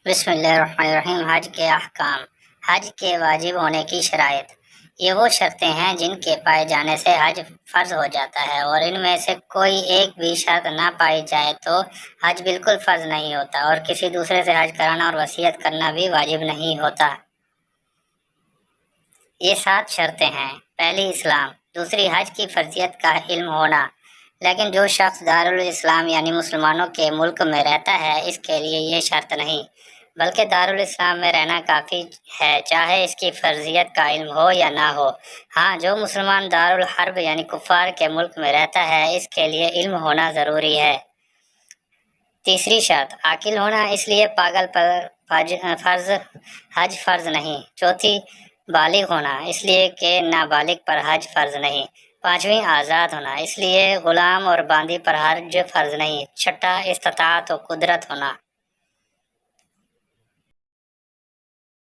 بسم اللہ الرحمن الرحیم۔ حج کے احکام۔ حج کے واجب ہونے کی شرائط۔ یہ وہ شرطیں ہیں جن کے پائے جانے سے حج فرض ہو جاتا ہے، اور ان میں سے کوئی ایک بھی شرط نہ پائی جائے تو حج بالکل فرض نہیں ہوتا، اور کسی دوسرے سے حج کرانا اور وصیت کرنا بھی واجب نہیں ہوتا۔ یہ 7 شرطیں ہیں۔ پہلی، اسلام۔ دوسری، حج کی فرضیت کا علم ہونا۔ لیکن جو شخص دارالاسلام یعنی مسلمانوں کے ملک میں رہتا ہے، اس کے لیے یہ شرط نہیں، بلکہ دارالاسلام میں رہنا کافی ہے، چاہے اس کی فرضیت کا علم ہو یا نہ ہو۔ ہاں، جو مسلمان دارالحرب یعنی کفار کے ملک میں رہتا ہے، اس کے لیے علم ہونا ضروری ہے۔ تیسری شرط، عاقل ہونا، اس لیے پاگل پر حج فرض نہیں۔ چوتھی، بالغ ہونا، اس لیے کہ نابالغ پر حج فرض نہیں۔ پانچویں، آزاد ہونا، اس لیے غلام اور باندی پر حج فرض نہیں۔ چھٹا، استطاعت و قدرت ہونا۔